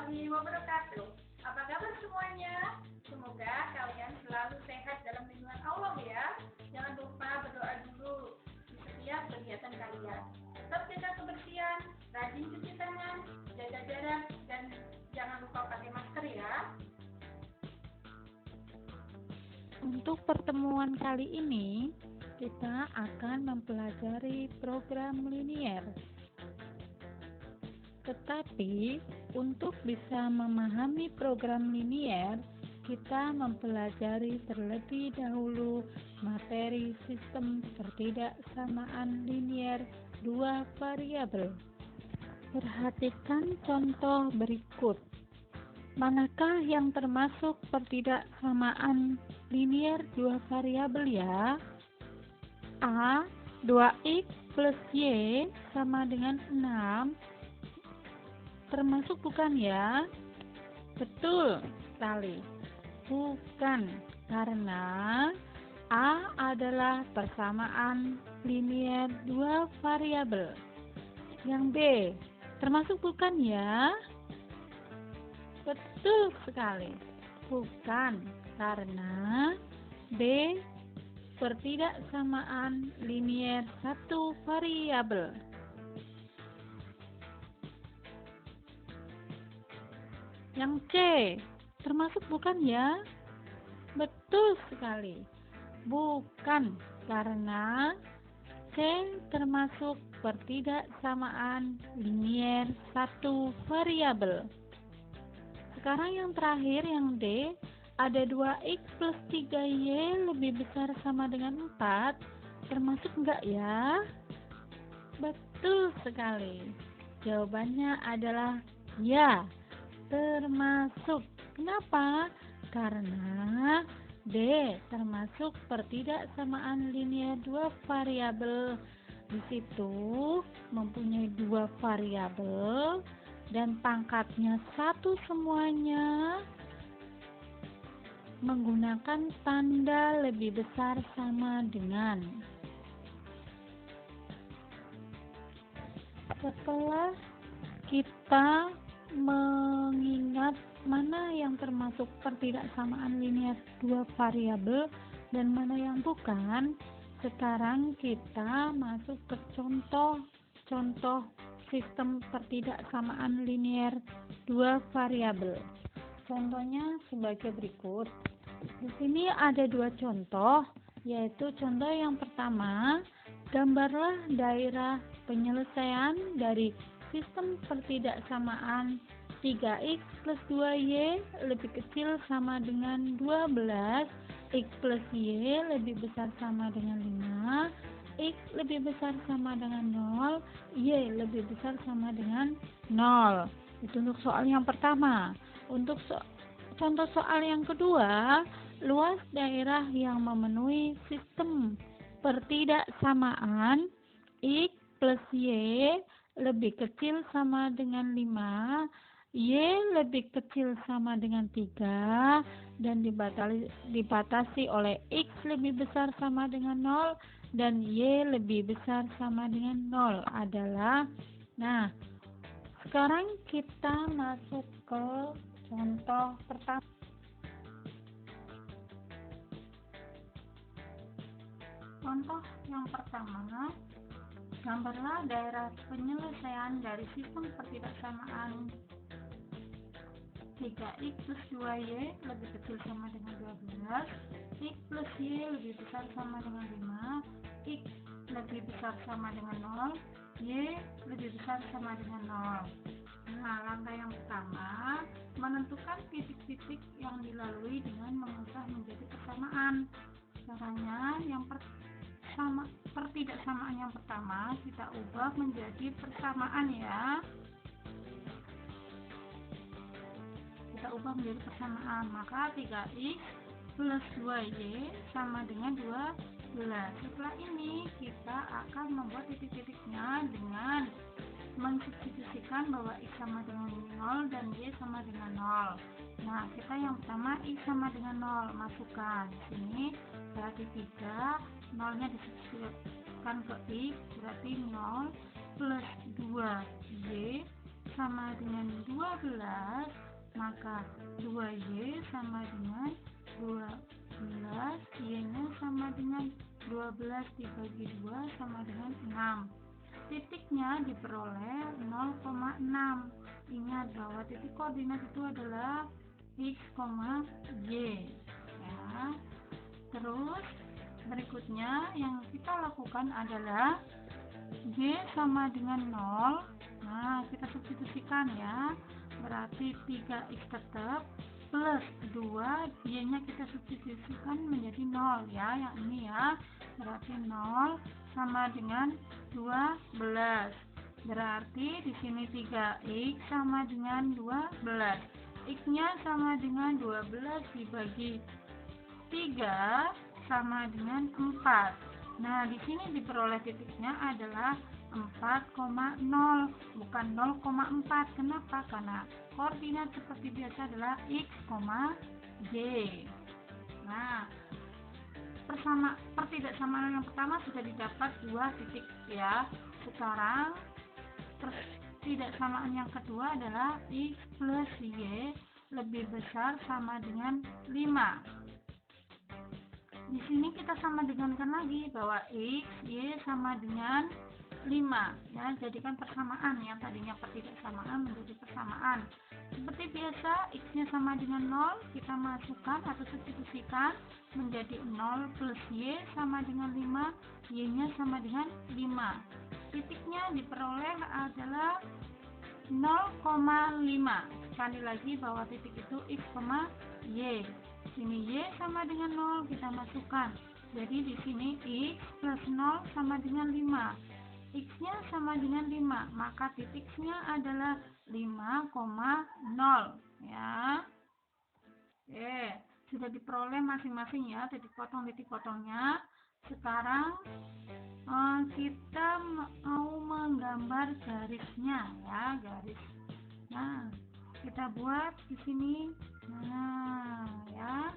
warahmatullahi wabarakatuh. Apa kabar semuanya? Semoga kalian selalu sehat dalam lindungan Allah ya. Jangan lupa berdoa dulu di setiap kegiatan kalian. Tetap jaga kebersihan, rajin cuci tangan, jaga jarak, dan jangan lupa pakai masker ya. Untuk pertemuan kali ini, kita akan mempelajari program linier. Tetapi, untuk bisa memahami program linier, kita mempelajari terlebih dahulu materi sistem pertidaksamaan linier dua variabel. Perhatikan contoh berikut. Manakah yang termasuk pertidaksamaan linier dua variabel ya? A. 2x plus y sama dengan 6 termasuk bukan ya? Betul sekali. Bukan, karena A adalah persamaan linier dua variabel. Yang B, termasuk bukan ya? Betul sekali. Bukan, karena B pertidaksamaan linier satu variabel. Yang C, termasuk bukan ya? Betul sekali. Bukan, karena C termasuk pertidaksamaan linier satu variabel. Sekarang yang terakhir, yang D, ada 2x plus 3y lebih besar sama dengan 4, termasuk enggak ya? Betul sekali. Jawabannya adalah ya, termasuk. Kenapa? Karena D termasuk pertidaksamaan linier dua variabel. Di situ mempunyai dua variabel dan pangkatnya satu semuanya, menggunakan tanda lebih besar sama dengan. Setelah kita mengingat mana yang termasuk pertidaksamaan linier dua variabel dan mana yang bukan, sekarang kita masuk ke contoh sistem pertidaksamaan linier dua variabel. Contohnya sebagai berikut. Di sini ada dua contoh, yaitu contoh yang pertama, gambarlah daerah penyelesaian dari sistem pertidaksamaan 3x plus 2y lebih kecil sama dengan 12, x plus y lebih besar sama dengan 5, x lebih besar sama dengan 0, y lebih besar sama dengan 0. Itu untuk soal yang pertama. Untuk contoh soal yang kedua, luas daerah yang memenuhi sistem pertidaksamaan x plus y lebih kecil sama dengan 5, y lebih kecil sama dengan 3, dan dibatasi oleh x lebih besar sama dengan 0 dan y lebih besar sama dengan 0 adalah. Nah, sekarang kita masuk ke contoh pertama. Contoh yang pertama, gambarlah daerah penyelesaian dari sistem pertidaksamaan 3x plus 2y lebih kecil sama dengan 12, x plus y lebih besar sama dengan 5, x lebih besar sama dengan 0, y lebih besar sama dengan 0. Nah, langkah yang pertama, menentukan titik-titik yang dilalui dengan mengubah menjadi persamaan. Caranya, pertidaksamaan yang pertama kita ubah menjadi persamaan ya. Kita ubah menjadi persamaan, maka 3x plus 2y sama dengan 12. Setelah ini kita akan membuat titik-titiknya dengan mensubstitusikan bahwa x sama dengan 0 dan y sama dengan 0. Nah, kita yang pertama x sama dengan 0, masukkan di sini berarti 3, 0-nya disubstitusikan ke x, berarti 0 plus 2y sama dengan 12. 12, maka 2Y sama dengan 12, Y-nya sama dengan 12 dibagi 2 sama dengan 6. Titiknya diperoleh 0,6. Ingat bahwa titik koordinat itu adalah X, Y. Ya. Terus berikutnya yang kita lakukan adalah Y sama dengan 0. Nah, kita substitusikan ya. Berarti 3X tetap plus 2, Y-nya kita substitusikan menjadi 0 ya, yang ini ya. Berarti 0 sama dengan 12. Berarti di sini 3X sama dengan 12. X-nya sama dengan 12 dibagi 3 sama dengan 4. Nah, di sini diperoleh titiknya adalah 4,0, bukan 0,4. Kenapa? Karena koordinat seperti biasa adalah X, Y. Nah, pertidaksamaan yang pertama sudah didapat 2 titik ya. Sekarang pertidaksamaan yang kedua adalah X plus Y lebih besar sama dengan 5. Di sini kita sama dengankan lagi bahwa X, Y sama dengan 5 ya, jadikan persamaan yang tadinya pertidaksamaan menjadi persamaan. Seperti biasa, X-nya sama dengan 0, kita masukkan atau substitusikan menjadi 0 plus Y sama dengan 5, Y-nya sama dengan 5. Titiknya diperoleh adalah 0,5. Sekali lagi bahwa titik itu X, Y. Sini Y sama dengan 0, kita masukkan. Jadi di sini X plus 0 sama dengan 5. X-nya sama dengan 5, maka titiknya adalah 5,0 ya. Oke, sudah diperoleh masing-masing ya titik potongnya. Sekarang kita mau menggambar garisnya ya, garis. Nah, kita buat di sini. Nah, ya.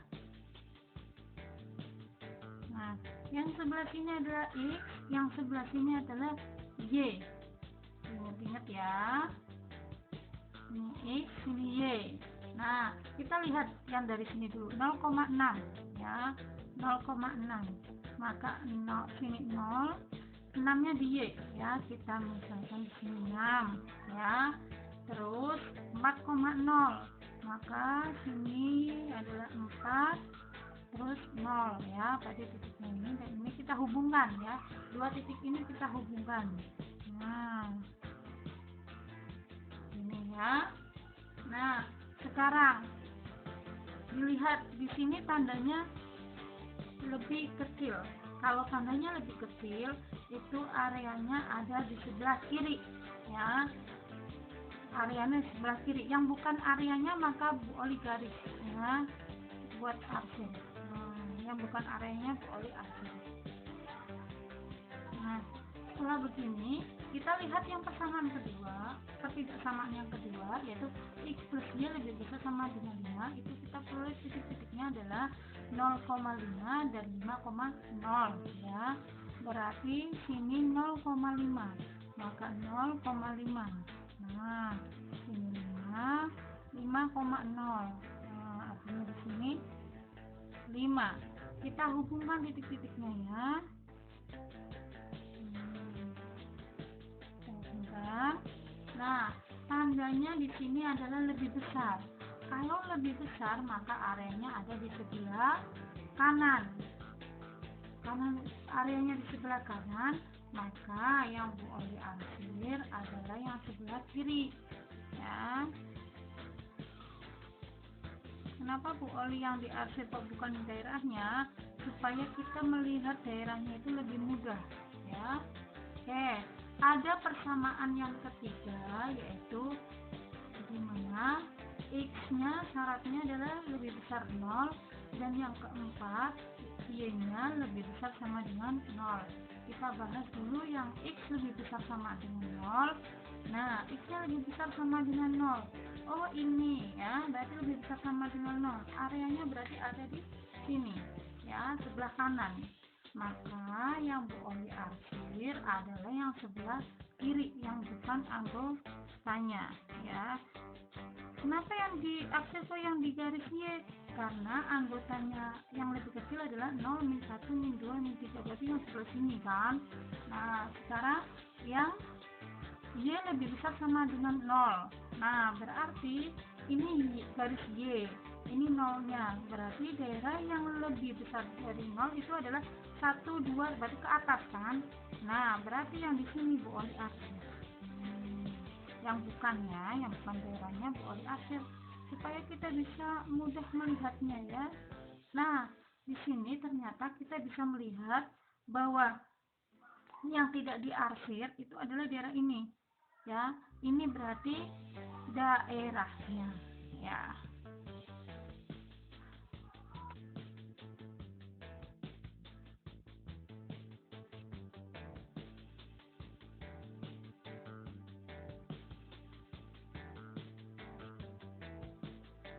Nah, yang sebelah sini adalah X, yang sebelah sini adalah Y. Ingat-ingat ya. Ini X, ini Y. Nah, kita lihat yang dari sini dulu, 0,6 ya. 0,6. Maka 0 sini 0, 6-nya di Y ya. Kita misalkan di sini 6 ya. Terus 4,0. Maka sini adalah 4, terus 0 ya pada titiknya ini, dan ini kita hubungkan ya, dua titik ini kita hubungkan. Nah, ini ya. Nah, sekarang dilihat di sini tandanya lebih kecil. Kalau tandanya lebih kecil, itu areanya ada di sebelah kiri ya. Areanya di sebelah kiri, yang bukan areanya maka Bu Oli garis ya, buat arsir. Yang bukan areanya Bu Oli arsir. Nah, setelah begini kita lihat yang persamaan kedua, pertidaksamaan yang kedua, yaitu X plus Y lebih besar sama dengan 5. Itu kita peroleh titik-titiknya adalah 0,5 dan 5,0 ya. Berarti sini 0,5, maka 0,5. Nah, ini 5,0. Nah, artinya di sini 5. Kita hubungkan titik-titiknya ya. Hubungkan. Nah, tandanya di sini adalah lebih besar. Kalau lebih besar, maka areanya ada di sebelah kanan. Areanya di sebelah kanan, maka yang Bu Oli arsir adalah yang sebelah kiri ya. Kenapa Bu Oli yang diarsir bukan daerahnya? Supaya kita melihat daerahnya itu lebih mudah ya. Oke, ada persamaan yang ketiga, yaitu dimana X-nya syaratnya adalah lebih besar 0, dan yang keempat Y-nya lebih besar sama dengan 0. Kita bahas dulu yang X lebih besar sama dengan 0. Nah, X-nya lebih besar sama dengan 0. Oh, ini ya, berarti lebih besar sama dengan 0. Areanya berarti ada di sini ya, sebelah kanan. Maka yang Bu Oli arsir adalah yang sebelah kiri, yang bukan anggotanya ya. Kenapa yang diarsir kok yang di garis Y? Karena anggotanya yang lebih kecil adalah 0, min 1, min 2, min 3, berarti yang sebelah sini kan. Nah, sekarang yang Y lebih besar sama dengan 0. Nah, berarti ini garis Y, ini nolnya. Berarti daerah yang lebih besar dari 0 itu adalah 1, 2, berarti ke atas kan. Nah, berarti yang di sini Bu Oli arsir. Yang bukan daerahnya Bu Oli arsir, supaya kita bisa mudah melihatnya ya. Nah, di sini ternyata kita bisa melihat bahwa yang tidak diarsir itu adalah daerah ini ya. Ini berarti daerahnya ya.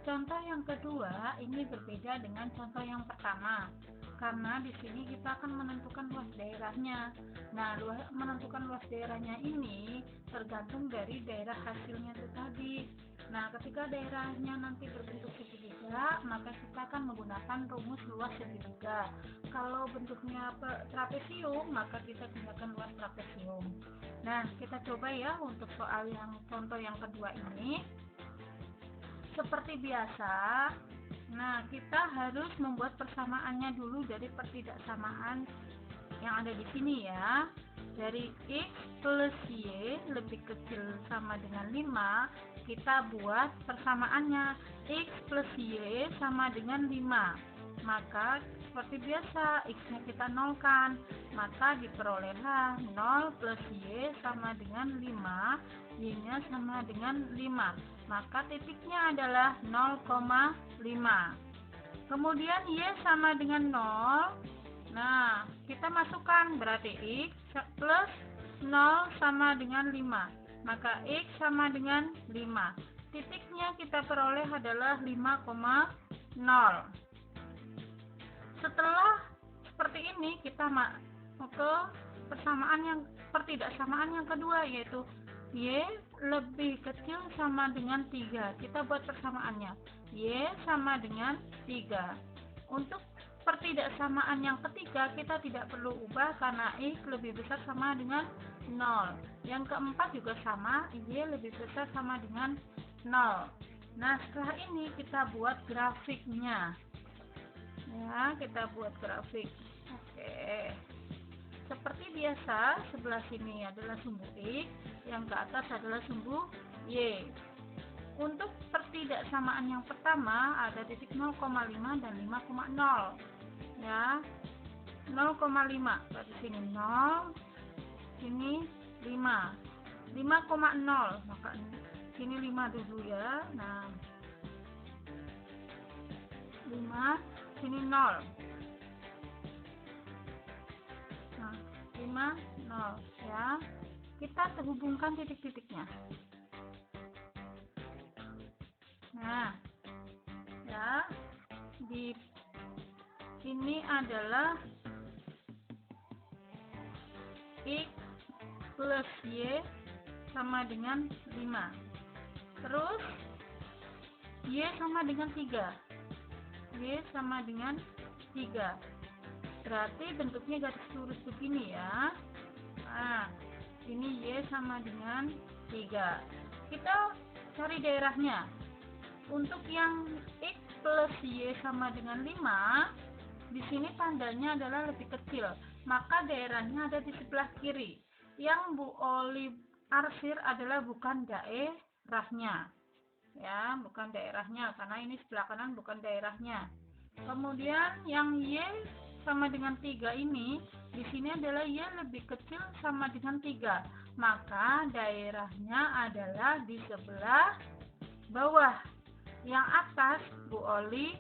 Contoh yang kedua ini berbeda dengan contoh yang pertama, karena di sini kita akan menentukan luas daerahnya. Nah, menentukan luas daerahnya ini tergantung dari daerah hasilnya itu tadi. Nah, ketika daerahnya nanti berbentuk segitiga, maka kita akan menggunakan rumus luas segitiga. Kalau bentuknya trapesium, maka kita gunakan luas trapesium. Nah, kita coba ya untuk soal yang contoh yang kedua ini. Seperti biasa, nah kita harus membuat persamaannya dulu dari pertidaksamaan yang ada di sini ya. Dari X plus Y lebih kecil sama dengan 5, kita buat persamaannya. X plus Y sama dengan 5. Maka seperti biasa, X-nya kita nolkan, maka diperolehlah 0 plus Y sama dengan 5, Y-nya sama dengan 5. Maka titiknya adalah 0,5. Kemudian Y sama dengan 0. Nah, kita masukkan, berarti X plus 0 sama dengan 5. Maka X sama dengan 5. Titiknya kita peroleh adalah 5,0. Setelah seperti ini, kita ke pertidaksamaan yang kedua, yaitu Y lebih kecil sama dengan 3. Kita buat persamaannya. Y sama dengan 3. Untuk pertidaksamaan yang ketiga, kita tidak perlu ubah karena X lebih besar sama dengan 0. Yang keempat juga sama, Y lebih besar sama dengan 0. Nah, setelah ini kita buat grafiknya. Ya, kita buat grafik. Oke. Seperti biasa, sebelah sini adalah sumbu X, yang ke atas adalah sumbu Y. Untuk pertidaksamaan yang pertama ada titik 0,5 dan 5,0. Ya. 0,5. Berarti sini 0, sini 5. 5,0. Maka sini 5 dulu ya. Nah. 5, sini 0. Nah, 5, 0 ya. Kita terhubungkan titik-titiknya. Nah, ya, di ini adalah X plus Y sama dengan 5. Terus Y sama dengan 3. Y sama dengan 3. Berarti bentuknya garis lurus begini ya. Nah, ini Y sama dengan 3. Kita cari daerahnya. Untuk yang X plus Y sama dengan 5, di sini tandanya adalah lebih kecil. Maka daerahnya ada di sebelah kiri. Yang Bu Oli arsir adalah bukan daerahnya. Ya, bukan daerahnya karena ini sebelah kanan bukan daerahnya. Kemudian yang Y sama dengan 3 ini, di sini adalah Y lebih kecil sama dengan 3. Maka daerahnya adalah di sebelah bawah. Yang atas Bu Oli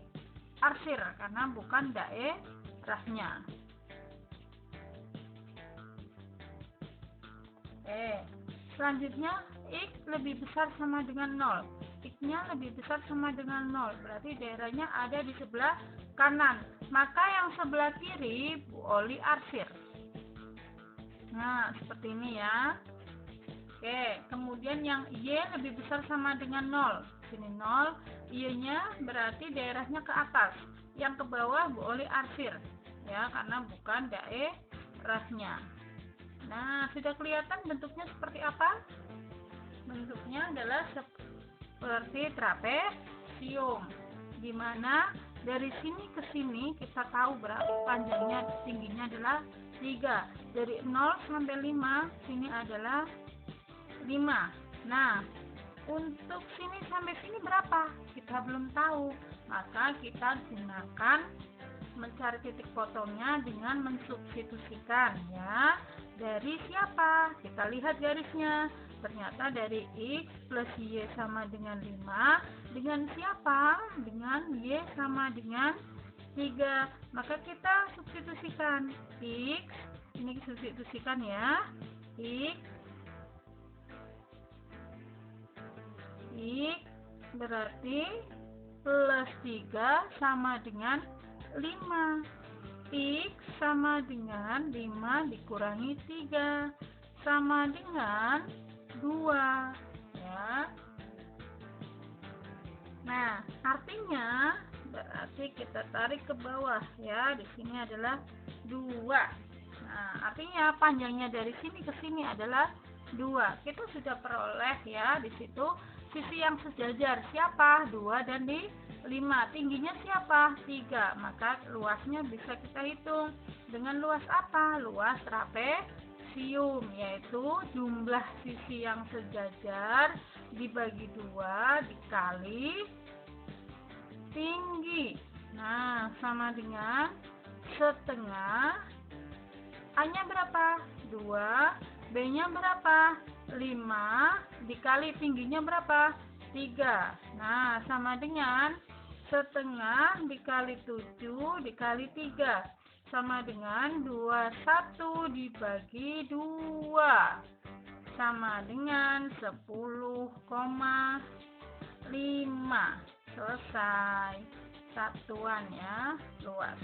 arsir karena bukan daerahnya. Selanjutnya X lebih besar sama dengan 0. X-nya lebih besar sama dengan 0. Berarti daerahnya ada di sebelah kanan. Maka yang sebelah kiri Bu Oli arsir. Nah, seperti ini ya. Oke, kemudian yang Y lebih besar sama dengan 0. Sini 0, Y-nya berarti daerahnya ke atas. Yang ke bawah boleh arsir, ya, karena bukan daerahnya. Nah, sudah kelihatan bentuknya seperti apa? Bentuknya adalah seperti trapesium, di mana dari sini ke sini kita tahu berapa panjangnya, tingginya adalah 3. Dari 0 sampai 5, sini adalah 5. Nah, untuk sini sampai sini berapa? Kita belum tahu. Maka kita gunakan mencari titik potongnya dengan mensubstitusikan, ya. Dari siapa? Kita lihat garisnya. Ternyata dari X plus Y sama dengan 5. Dengan siapa? Dengan Y sama dengan 3. Maka kita substitusikan. X, ini substitusikan ya. X berarti plus 3 sama dengan 5. X sama dengan 5 dikurangi 3 sama dengan 2, ya. Nah, artinya berarti kita tarik ke bawah, ya. Di sini adalah 2. Nah, artinya panjangnya dari sini ke sini adalah 2. Kita sudah peroleh, ya, di situ sisi yang sejajar siapa? 2 dan di 5. Tingginya siapa? 3. Maka luasnya bisa kita hitung. Dengan luas apa? Luas trapesium, yaitu jumlah sisi yang sejajar dibagi 2 dikali tinggi. Nah, sama dengan setengah. A-nya berapa? 2. B-nya berapa? 5 dikali tingginya berapa? 3. Nah, sama dengan setengah dikali 7 dikali 3 sama dengan 21 dibagi 2 sama dengan 10,5. Selesai. Satuan, ya, luas.